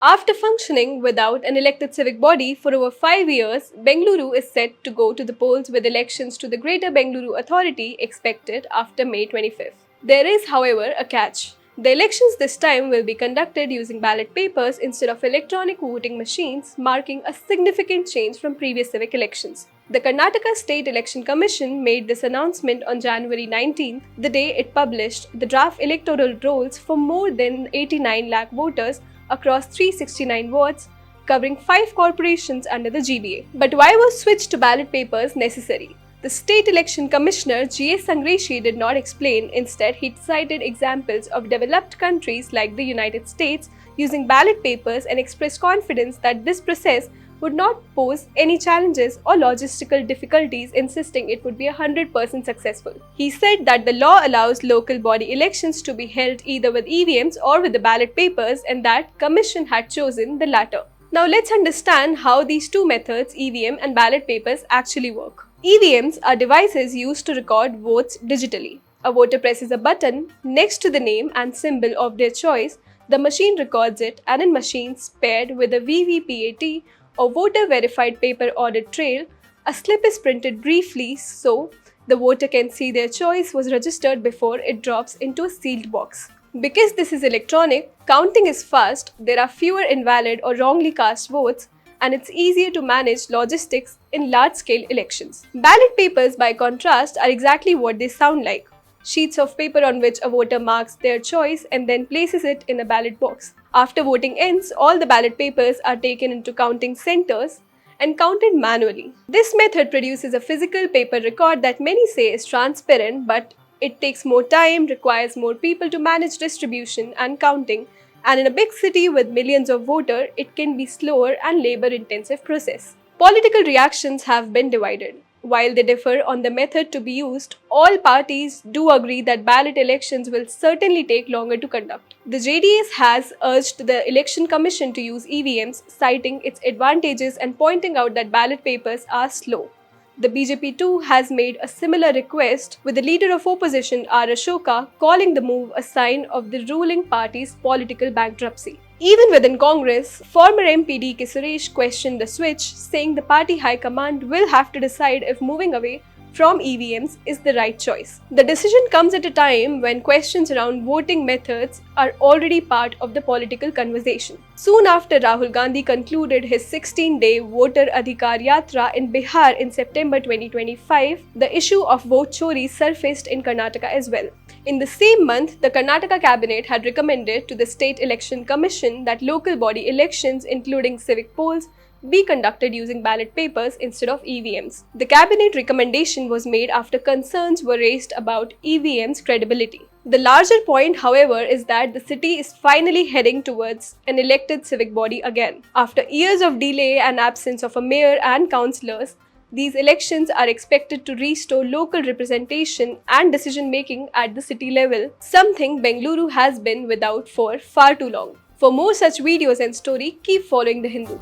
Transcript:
After functioning without an elected civic body for over 5 years, Bengaluru is set to go to the polls with elections to the Greater Bengaluru Authority expected after May 25th. There is, however, a catch. The elections this time will be conducted using ballot papers instead of electronic voting machines, marking a significant change from previous civic elections. The Karnataka State Election Commission made this announcement on January 19th, the day it published the draft electoral rolls for more than 89 lakh voters across 369 wards, covering 5 corporations under the GBA. But why was switch to ballot papers necessary? The State Election Commissioner G.S. Sangreshi did not explain. Instead, he cited examples of developed countries like the United States using ballot papers and expressed confidence that this process would not pose any challenges or logistical difficulties, insisting it would be 100% successful. He said that the law allows local body elections to be held either with EVMs or with the ballot papers, and that Commission had chosen the latter. Now let's understand how these two methods, EVM and ballot papers, actually work. EVMs are devices used to record votes digitally. A voter presses a button next to the name and symbol of their choice, the machine records it, and in machines paired with a VVPAT or voter verified paper audit trail, a slip is printed briefly so the voter can see their choice was registered before it drops into a sealed box. Because this is electronic, counting is fast, there are fewer invalid or wrongly cast votes, and it's easier to manage logistics in large-scale elections. Ballot papers, by contrast, are exactly what they sound like: sheets of paper on which a voter marks their choice and then places it in a ballot box. After voting ends, all the ballot papers are taken into counting centers and counted manually. This method produces a physical paper record that many say is transparent, but it takes more time, requires more people to manage distribution and counting, and in a big city with millions of voters, it can be slower and labor-intensive process. Political reactions have been divided. While they differ on the method to be used, all parties do agree that ballot elections will certainly take longer to conduct. The JDS has urged the Election Commission to use EVMs, citing its advantages and pointing out that ballot papers are slow. The BJP too has made a similar request, with the leader of opposition R. Ashoka calling the move a sign of the ruling party's political bankruptcy. Even within Congress, former MP D.K. Suresh questioned the switch, saying the party high command will have to decide if moving away from EVMs is the right choice. The decision comes at a time when questions around voting methods are already part of the political conversation. Soon after Rahul Gandhi concluded his 16-day Voter Adhikar Yatra in Bihar in September 2025, the issue of vote chori surfaced in Karnataka as well. In the same month, the Karnataka cabinet had recommended to the State Election Commission that local body elections, including civic polls, be conducted using ballot papers instead of EVMs. The cabinet recommendation was made after concerns were raised about EVM's credibility. The larger point, however, is that the city is finally heading towards an elected civic body again. After years of delay and absence of a mayor and councillors, these elections are expected to restore local representation and decision-making at the city level, something Bengaluru has been without for far too long. For more such videos and story, keep following The Hindu.